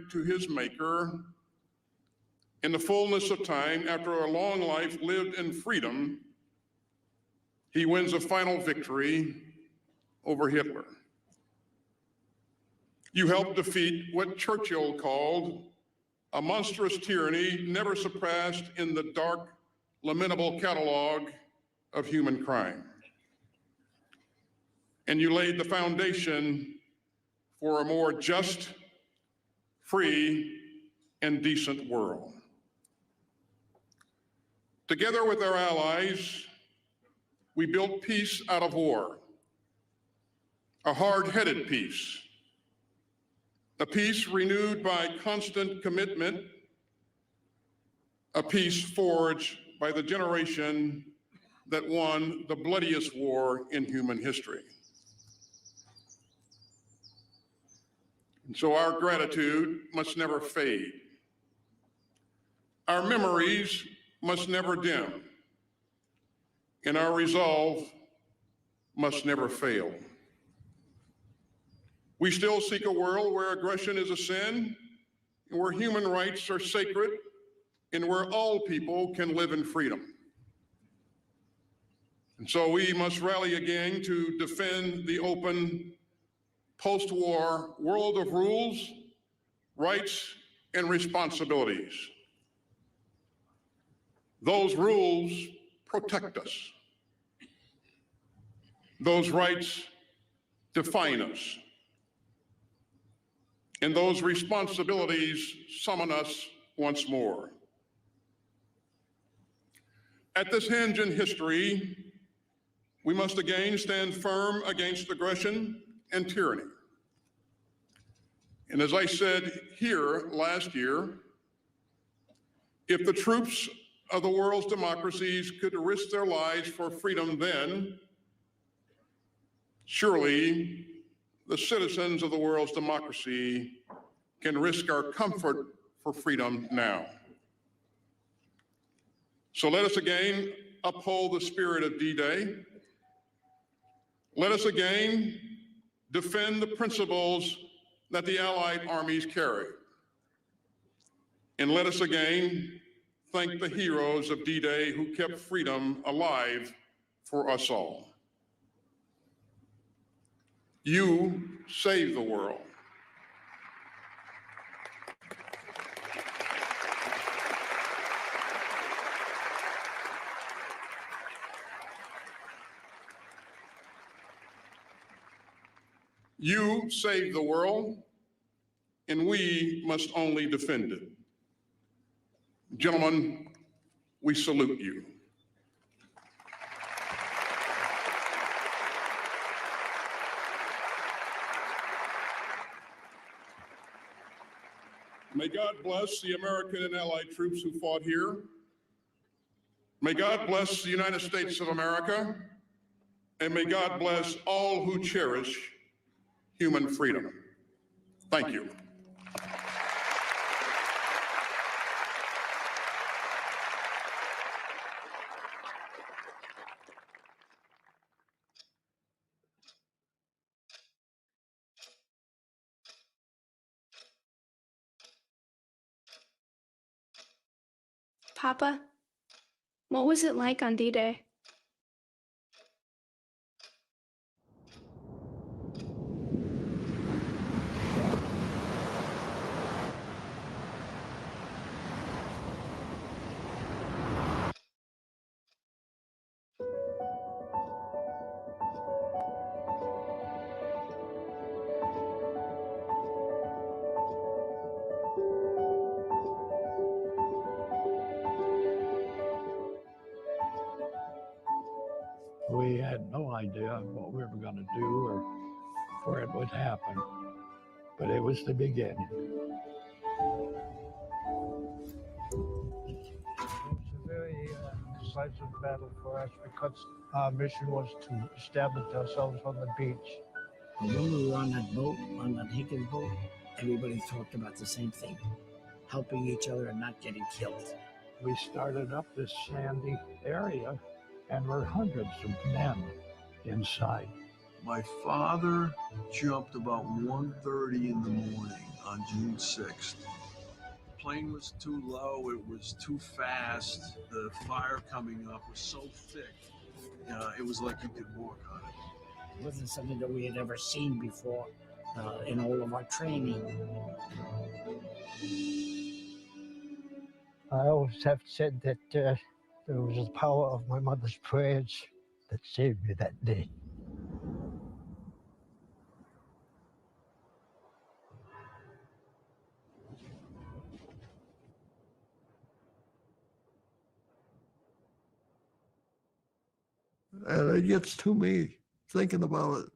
returned to his Maker in the fullness of time, after a long life lived in freedom, he wins a final victory over Hitler. You helped defeat what Churchill called a monstrous tyranny never surpassed in the dark, lamentable catalog of human crime. And you laid the foundation for a more just, free, and decent world. Together with our allies, we built peace out of war, a hard-headed peace, a peace renewed by constant commitment, a peace forged by the generation that won the bloodiest war in human history. And so our gratitude must never fade. Our memories must never dim, and our resolve must never fail. We still seek a world where aggression is a sin, and where human rights are sacred, and where all people can live in freedom. And so we must rally again to defend the open, post-war world of rules, rights, and responsibilities. Those rules protect us. Those rights define us. And those responsibilities summon us once more. At this hinge in history, we must again stand firm against aggression and tyranny. And as I said here last year, if the troops of the world's democracies could risk their lives for freedom then, surely the citizens of the world's democracy can risk our comfort for freedom now. So let us again uphold the spirit of D-Day. Let us again defend the principles that the Allied armies carry. And let us again thank the heroes of D-Day who kept freedom alive for us all. You saved the world. You saved the world, and we must only defend it. Gentlemen, we salute you. May God bless the American and Allied troops who fought here. May God bless the United States of America, and may God bless all who cherish human freedom. Thank you. Papa, what was it like on D-Day? We had no idea what we were going to do or where it would happen, but it was the beginning. It was a very decisive battle for us because our mission was to establish ourselves on the beach. When we were on that boat, on that Higgins boat, everybody talked about the same thing, helping each other and not getting killed. We started up this sandy area, and there were hundreds of men inside. My father jumped about 1:30 in the morning on June 6th. The plane was too low, it was too fast, the fire coming up was so thick, it was like you could walk on it. It wasn't something that we had ever seen before in all of our training. I always have said that there was the power of my mother's prayers that saved me that day. And it gets to me thinking about it.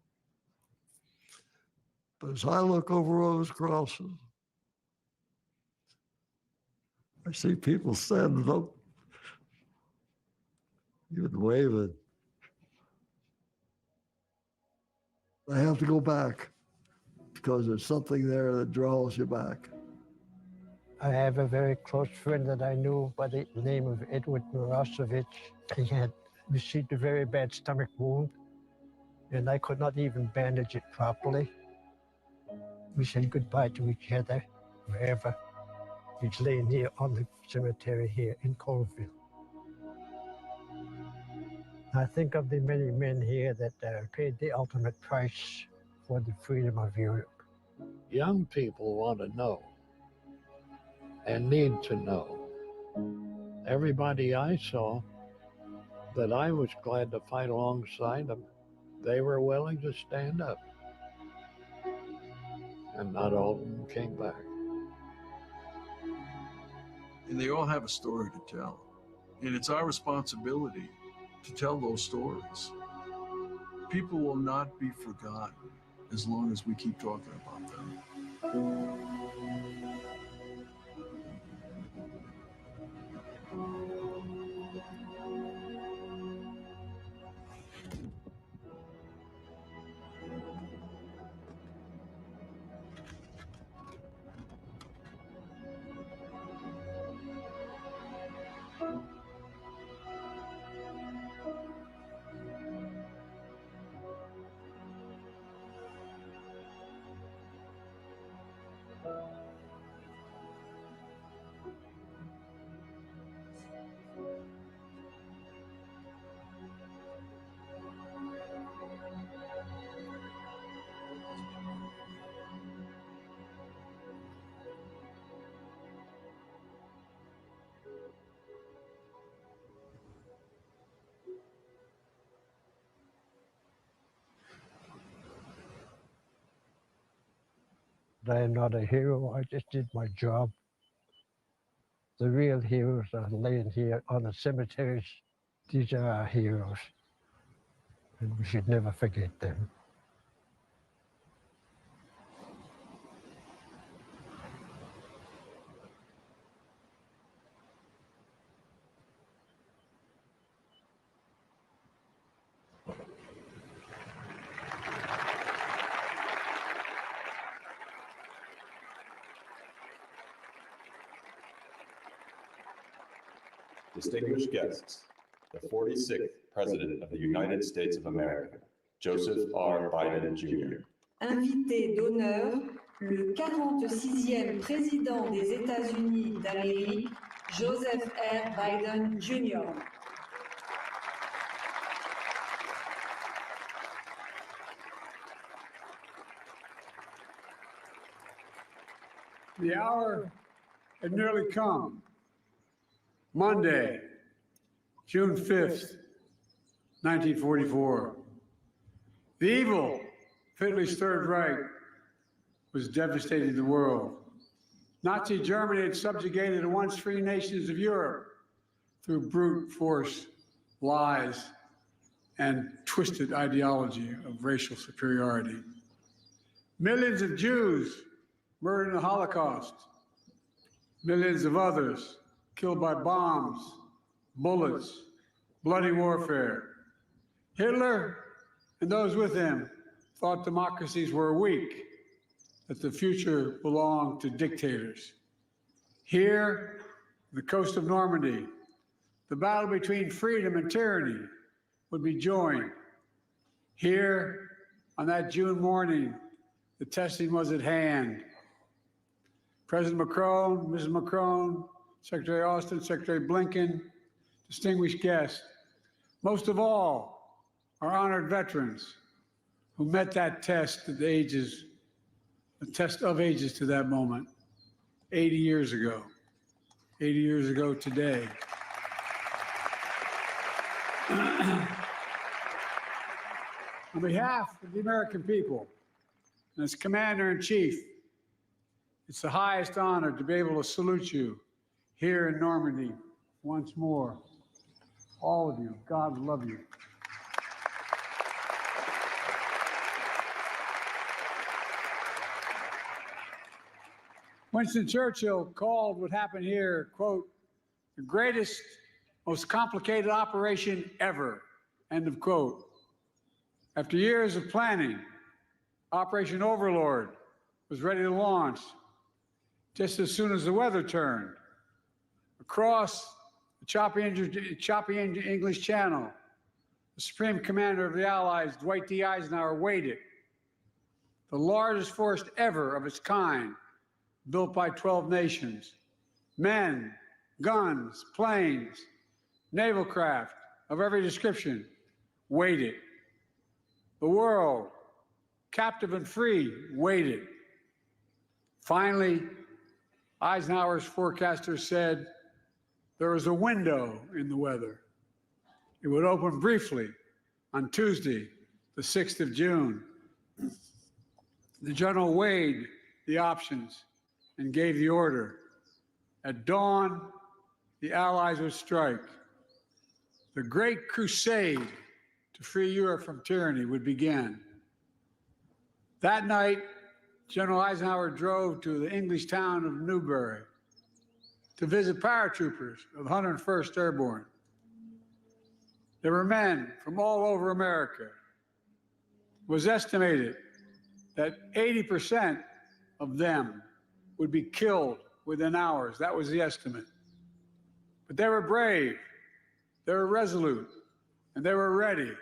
But as I look over those crosses, I see people standing up, even waving. I have to go back because there's something there that draws you back. I have a very close friend that I knew by the name of Edward Mirosevic. He had received a very bad stomach wound, and I could not even bandage it properly. We said goodbye to each other forever. He's laying here on the cemetery here in Colville. I think of the many men here that paid the ultimate price for the freedom of Europe. Young people want to know and need to know. Everybody I saw that I was glad to fight alongside them, they were willing to stand up. And not all of them came back. And they all have a story to tell. And it's our responsibility to tell those stories. People will not be forgotten as long as we keep talking about them. I am not a hero, I just did my job. The real heroes are laying here on the cemeteries. These are our heroes, and we should never forget them. Distinguished guests, the 46th President of the United States of America, Joseph R. Biden Jr. Invité d'honneur, le 46e président des États-Unis d'Amérique, Joseph R. Biden Jr. The hour had nearly come. Monday, June 5th, 1944. The evil of Hitler's Third Reich was devastating the world. Nazi Germany had subjugated the once free nations of Europe through brute force, lies, and twisted ideology of racial superiority. Millions of Jews murdered in the Holocaust. Millions of others killed by bombs, bullets, bloody warfare. Hitler and those with him thought democracies were weak, that the future belonged to dictators. Here, the coast of Normandy, the battle between freedom and tyranny would be joined. Here, on that June morning, the testing was at hand. President Macron, Mrs. Macron, Secretary Austin, Secretary Blinken, distinguished guests, most of all, our honored veterans who met that test of ages, the test of ages to that moment, 80 years ago today. On behalf of the American people, and as Commander-in-Chief, it's the highest honor to be able to salute you here in Normandy once more. All of you, God love you. Winston Churchill called what happened here, quote, the greatest, most complicated operation ever, end of quote. After years of planning, Operation Overlord was ready to launch just as soon as the weather turned. Across the choppy English Channel, the Supreme Commander of the Allies, Dwight D. Eisenhower, waited. The largest force ever of its kind, built by 12 nations. Men, guns, planes, naval craft of every description, waited. The world, captive and free, waited. Finally, Eisenhower's forecaster said there was a window in the weather. It would open briefly on Tuesday, the 6th of June. The general weighed the options and gave the order. At dawn, the Allies would strike. The great crusade to free Europe from tyranny would begin. That night, General Eisenhower drove to the English town of Newbury to visit paratroopers of the 101st Airborne. There were men from all over America. It was estimated that 80% of them would be killed within hours. That was the estimate. But they were brave, they were resolute, and they were ready.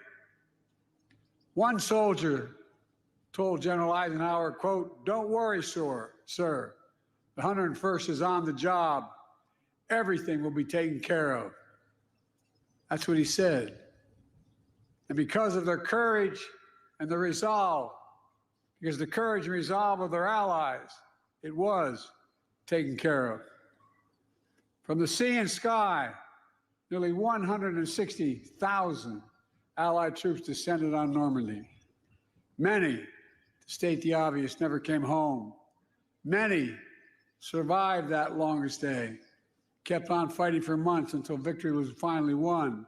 One soldier told General Eisenhower, quote, don't worry, sir. The 101st is on the job. Everything will be taken care of. That's what he said. And because of their courage and their resolve, because the courage and resolve of their allies, it was taken care of. From the sea and sky, nearly 160,000 Allied troops descended on Normandy. Many, to state the obvious, never came home. Many survived that longest day, kept on fighting for months until victory was finally won.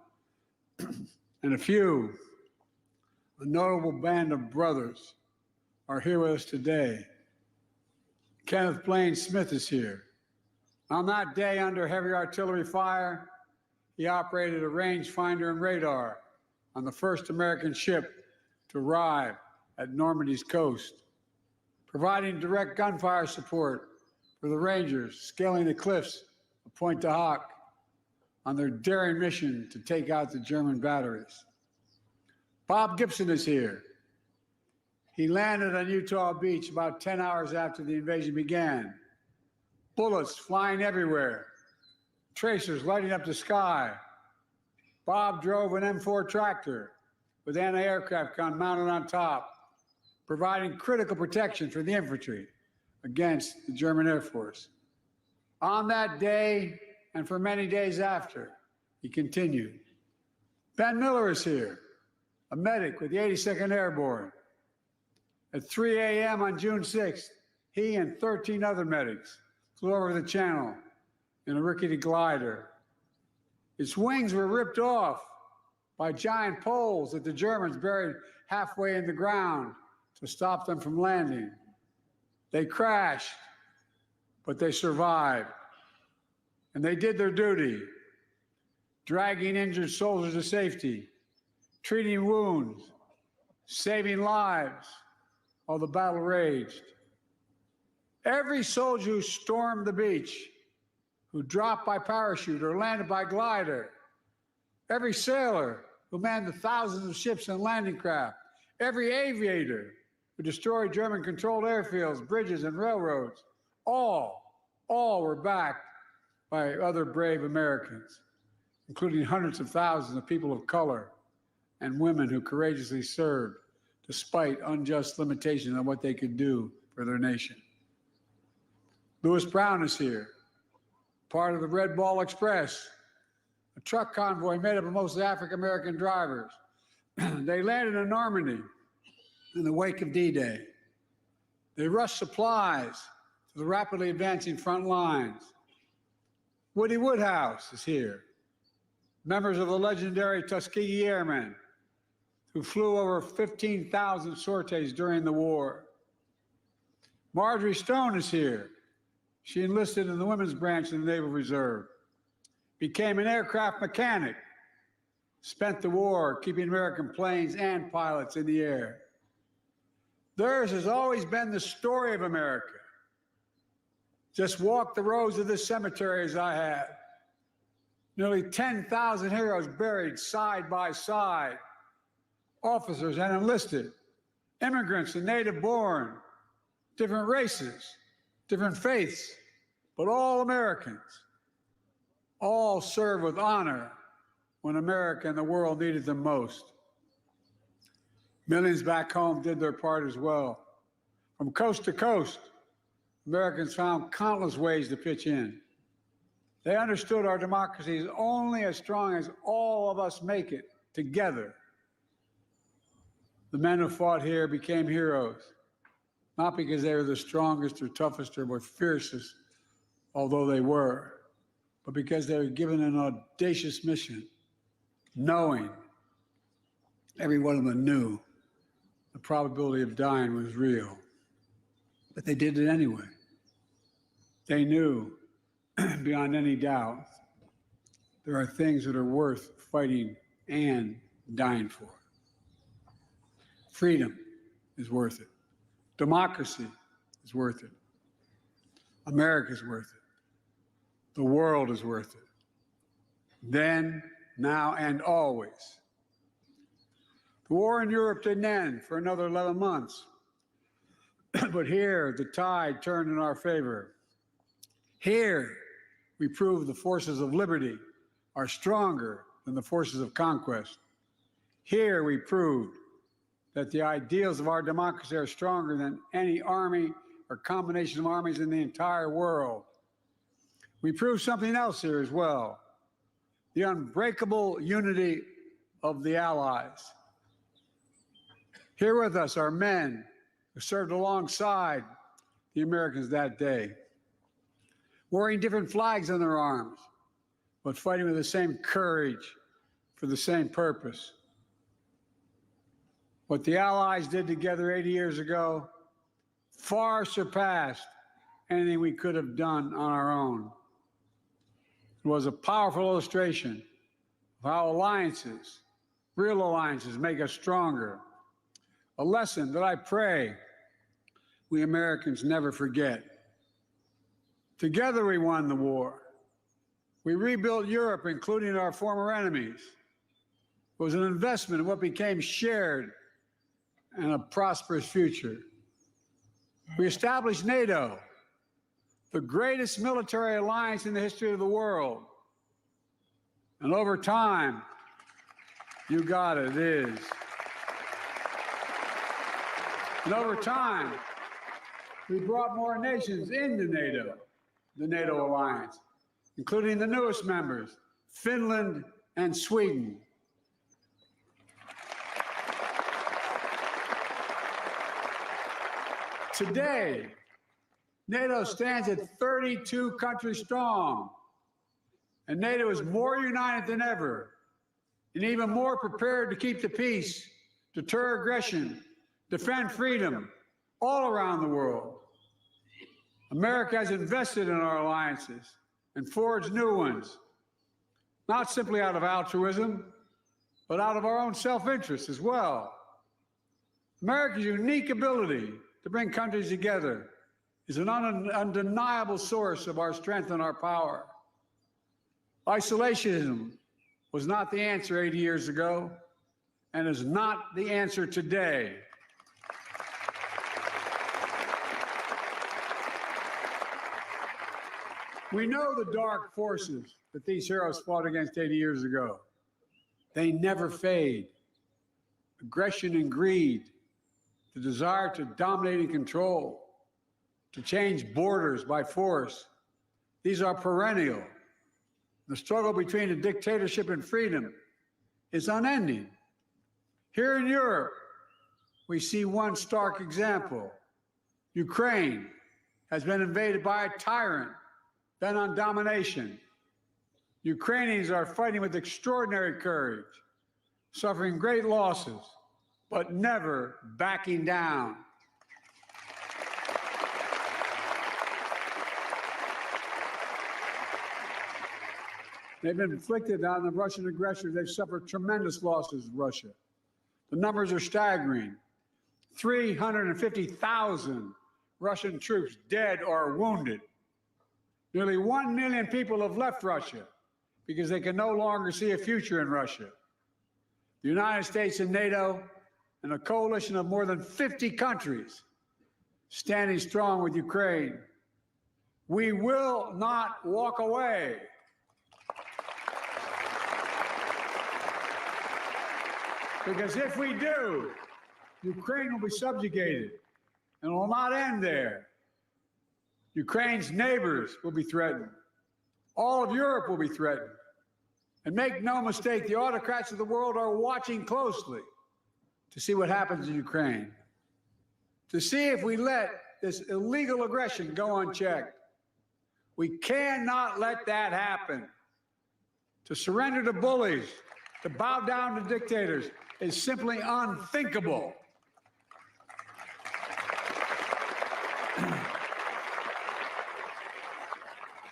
And a few, a notable band of brothers, are here with us today. Kenneth Blaine Smith is here. On that day, under heavy artillery fire, he operated a rangefinder and radar on the first American ship to arrive at Normandy's coast, providing direct gunfire support for the Rangers scaling the cliffs of Pointe du Hoc on their daring mission to take out the German batteries. Bob Gibson is here. He landed on Utah Beach about 10 hours after the invasion began. Bullets flying everywhere, tracers lighting up the sky. Bob drove an M4 tractor with anti-aircraft gun mounted on top, providing critical protection for the infantry against the German Air Force. On that day, and for many days after, he continued. Ben Miller is here, a medic with the 82nd Airborne. At 3 a.m. on June 6th, he and 13 other medics flew over the channel in a rickety glider. Its wings were ripped off by giant poles that the Germans buried halfway in the ground to stop them from landing. They crashed, but they survived. And they did their duty, dragging injured soldiers to safety, treating wounds, saving lives while the battle raged. Every soldier who stormed the beach, who dropped by parachute or landed by glider, every sailor who manned the thousands of ships and landing craft, every aviator who destroyed German-controlled airfields, bridges, and railroads, all All were backed by other brave Americans, including hundreds of thousands of people of color and women who courageously served despite unjust limitations on what they could do for their nation. Lewis Brown is here, part of the Red Ball Express, a truck convoy made up of mostly African-American drivers. They landed in Normandy in the wake of D-Day. They rushed supplies to the rapidly advancing front lines. Woody Woodhouse is here, members of the legendary Tuskegee Airmen, who flew over 15,000 sorties during the war. Marjorie Stone is here. She enlisted in the women's branch of the Naval Reserve, became an aircraft mechanic, spent the war keeping American planes and pilots in the air. Theirs has always been the story of America. Just walk the rows of this cemetery as I have. Nearly 10,000 heroes buried side by side, officers and enlisted, immigrants and native-born, different races, different faiths, but all Americans. All served with honor when America and the world needed them most. Millions back home did their part as well. From coast to coast, Americans found countless ways to pitch in. They understood our democracy is only as strong as all of us make it together. The men who fought here became heroes, not because they were the strongest or toughest or fiercest, although they were, but because they were given an audacious mission, knowing, every one of them knew, the probability of dying was real. But they did it anyway. They knew, beyond any doubt, there are things that are worth fighting and dying for. Freedom is worth it. Democracy is worth it. America is worth it. The world is worth it. Then, now, and always. The war in Europe didn't end for another 11 months. But here, the tide turned in our favor. Here, we proved the forces of liberty are stronger than the forces of conquest. Here, we proved that the ideals of our democracy are stronger than any army or combination of armies in the entire world. We proved something else here as well, the unbreakable unity of the Allies. Here with us are men who served alongside the Americans that day, wearing different flags on their arms, but fighting with the same courage for the same purpose. What the Allies did together 80 years ago far surpassed anything we could have done on our own. It was a powerful illustration of how alliances, real alliances, make us stronger. A lesson that I pray we Americans never forget. Together we won the war. We rebuilt Europe, including our former enemies. It was an investment in what became shared and a prosperous future. We established NATO, the greatest military alliance in the history of the world. And over time, you got it, it is. And over time, we brought more nations into NATO, the NATO alliance, including the newest members, Finland and Sweden. Today, NATO stands at 32 countries strong, and NATO is more united than ever, and even more prepared to keep the peace, deter aggression, defend freedom all around the world. America has invested in our alliances and forged new ones, not simply out of altruism, but out of our own self-interest as well. America's unique ability to bring countries together is an undeniable source of our strength and our power. Isolationism was not the answer 80 years ago and is not the answer today. We know the dark forces that these heroes fought against 80 years ago. They never fade. Aggression and greed, the desire to dominate and control, to change borders by force, these are perennial. The struggle between a dictatorship and freedom is unending. Here in Europe, we see one stark example. Ukraine has been invaded by a tyrant bent on domination. Ukrainians are fighting with extraordinary courage, suffering great losses, but never backing down. They've been inflicted on the Russian aggressors. They've suffered tremendous losses, Russia. The numbers are staggering. 350,000 Russian troops dead or wounded. Nearly 1 million people have left Russia because they can no longer see a future in Russia. The United States and NATO and a coalition of more than 50 countries standing strong with Ukraine. We will not walk away. Because if we do, Ukraine will be subjugated, and it will not end there. Ukraine's neighbors will be threatened. All of Europe will be threatened. And make no mistake, the autocrats of the world are watching closely to see what happens in Ukraine, to see if we let this illegal aggression go unchecked. We cannot let that happen. To surrender to bullies, to bow down to dictators, is simply unthinkable.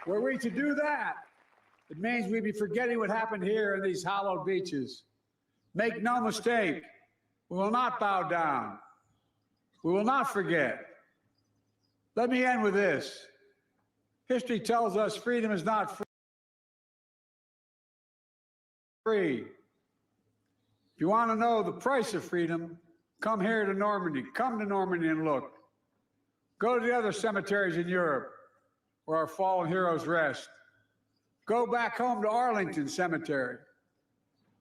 Were we to do that, it means we'd be forgetting what happened here in these hallowed beaches. Make no mistake, we will not bow down. We will not forget. Let me end with this. History tells us freedom is not free. If you want to know the price of freedom, come here to Normandy. Come to Normandy and look. Go to the other cemeteries in Europe where our fallen heroes rest. Go back home to Arlington Cemetery.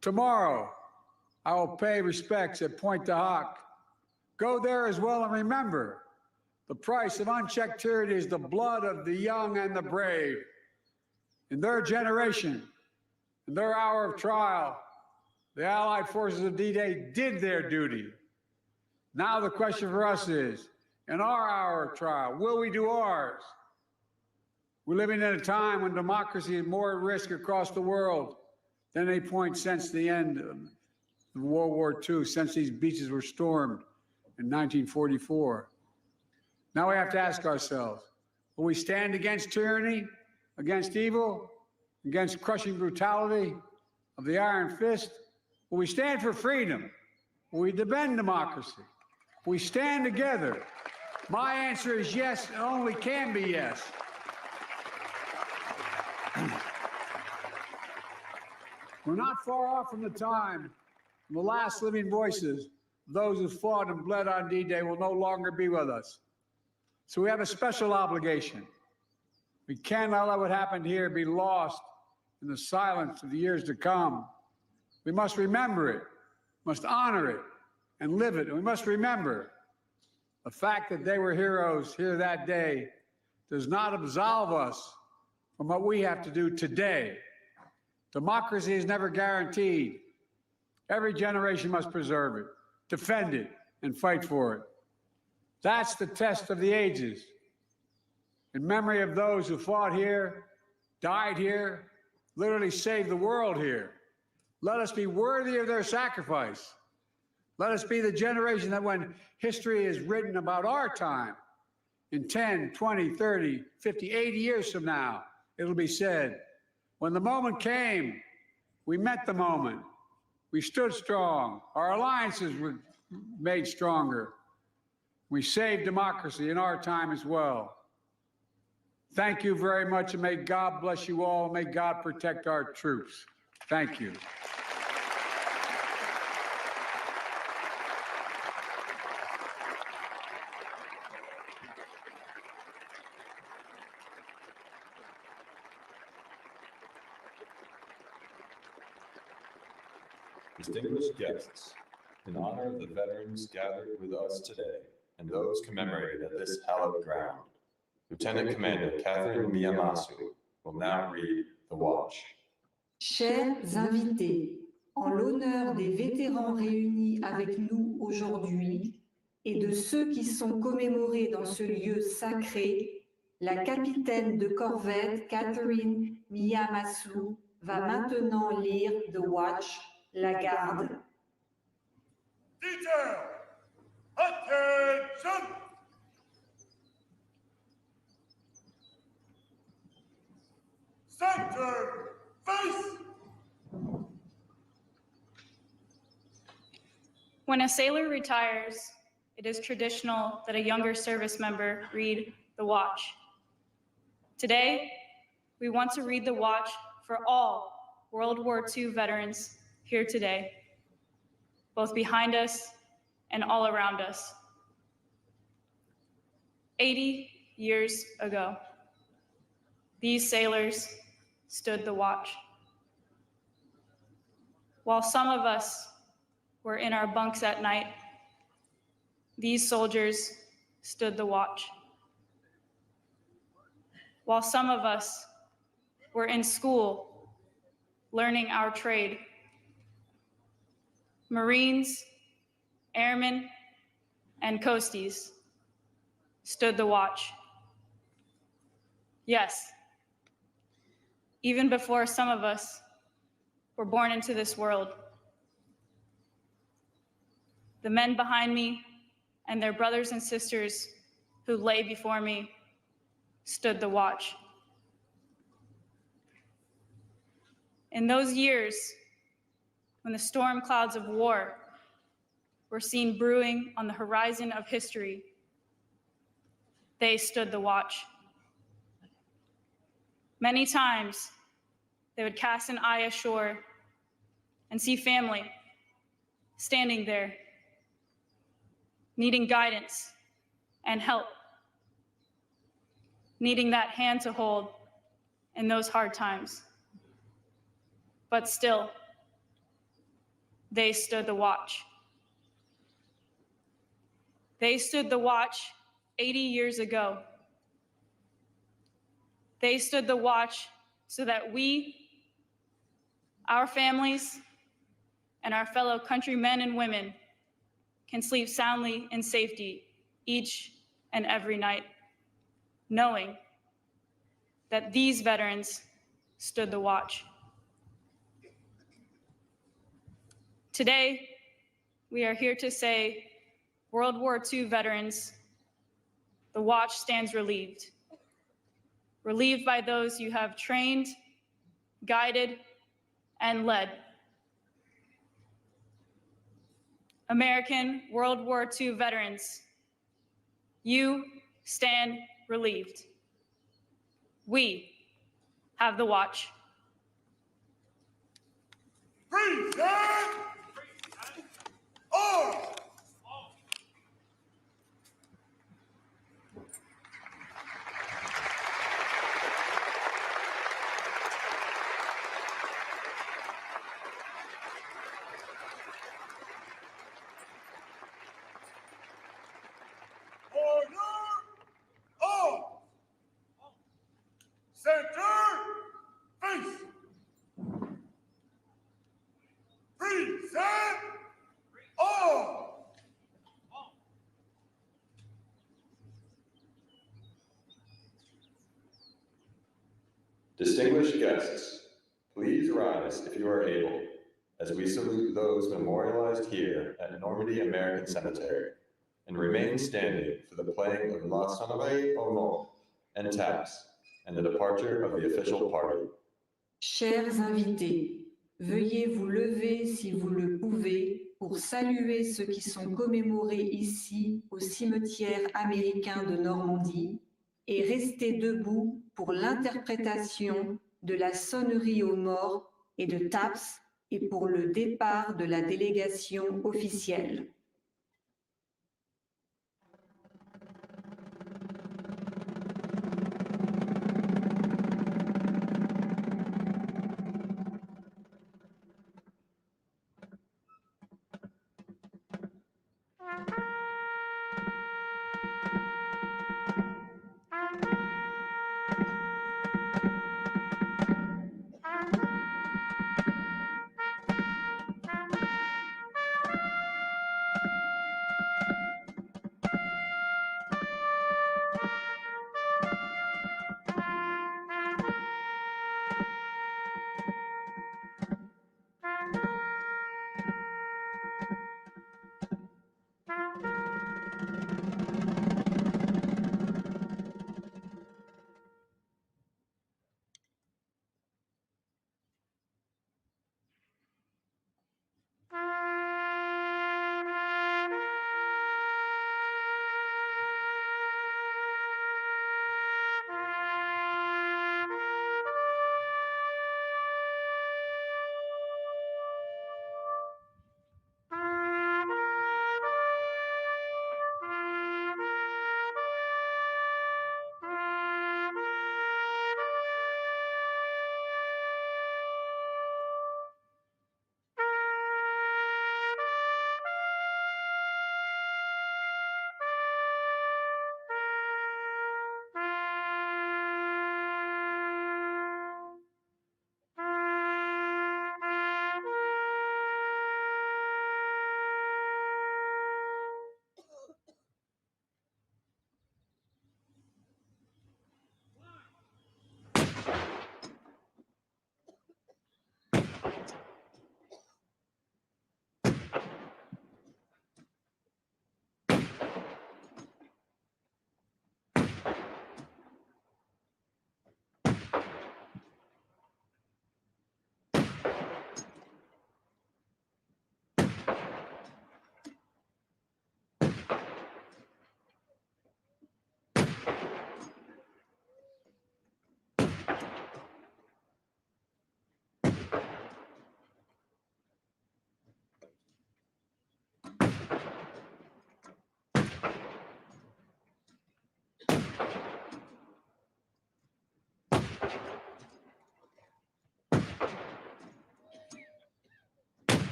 Tomorrow, I will pay respects at Pointe du Hoc. Go there as well and remember, the price of unchecked tyranny is the blood of the young and the brave. In their generation, in their hour of trial, the Allied forces of D-Day did their duty. Now the question for us is, in our hour of trial, will we do ours? We're living in a time when democracy is more at risk across the world than any point since the end of World War II, since these beaches were stormed in 1944. Now we have to ask ourselves, will we stand against tyranny, against evil, against crushing brutality of the iron fist? Will we stand for freedom? Will we defend democracy? Will we stand together? My answer is yes, and only can be yes. We're not far off from the time when the last living voices, those who fought and bled on D-Day, will no longer be with us. So we have a special obligation. We cannot let what happened here be lost in the silence of the years to come. We must remember it, must honor it, and live it. And we must remember the fact that they were heroes here that day does not absolve us from what we have to do today. Democracy is never guaranteed. Every generation must preserve it, defend it, and fight for it. That's the test of the ages. In memory of those who fought here, died here, literally saved the world here. Let us be worthy of their sacrifice. Let us be the generation that when history is written about our time, in 10, 20, 30, 50, 80 years from now, it'll be said, when the moment came, we met the moment. We stood strong. Our alliances were made stronger. We saved democracy in our time as well. Thank you very much, and may God bless you all. May God protect our troops. Thank you. distinguished guests, in honor of the veterans gathered with us today and those commemorated at this hallowed ground, Lieutenant Commander Catherine Miyamasu will now read the watch. Chers invités, en l'honneur des vétérans réunis avec nous aujourd'hui et de ceux qui sont commémorés dans ce lieu sacré, la capitaine de corvette Catherine Miyamasu va maintenant lire The Watch, la garde. Detail! Attention! Center! Face! When a sailor retires, it is traditional that a younger service member read the watch. Today, we want to read the watch for all World War II veterans here today, both behind us and all around us. 80 years ago, these sailors stood the watch. While some of us were in our bunks at night, these soldiers stood the watch. While some of us were in school learning our trade, Marines, airmen, and coasties stood the watch. Yes, even before some of us were born into this world. The men behind me and their brothers and sisters who lay before me stood the watch. In those years, when the storm clouds of war were seen brewing on the horizon of history, they stood the watch. Many times, they would cast an eye ashore and see family standing there, needing guidance and help, needing that hand to hold in those hard times. But still, they stood the watch. They stood the watch 80 years ago. They stood the watch so that we, our families, and our fellow countrymen and women can sleep soundly in safety each and every night, knowing that these veterans stood the watch. Today, we are here to say, World War II veterans, the watch stands relieved. Relieved by those you have trained, guided, and led. American World War II veterans, you stand relieved. We have the watch. Present! Arm! Order! Arm! Center! Face! Present! Arm! Distinguished guests, please rise if you are able, as we salute those memorialized here at Normandy American Cemetery, and remain standing for the playing of La Sonnerie au Mort and Taps, and the departure of the official party. Chers invités, veuillez vous lever si vous le pouvez pour saluer ceux qui sont commémorés ici au cimetière américain de Normandie et rester debout pour l'interprétation de la sonnerie aux morts et de Taps et pour le départ de la délégation officielle.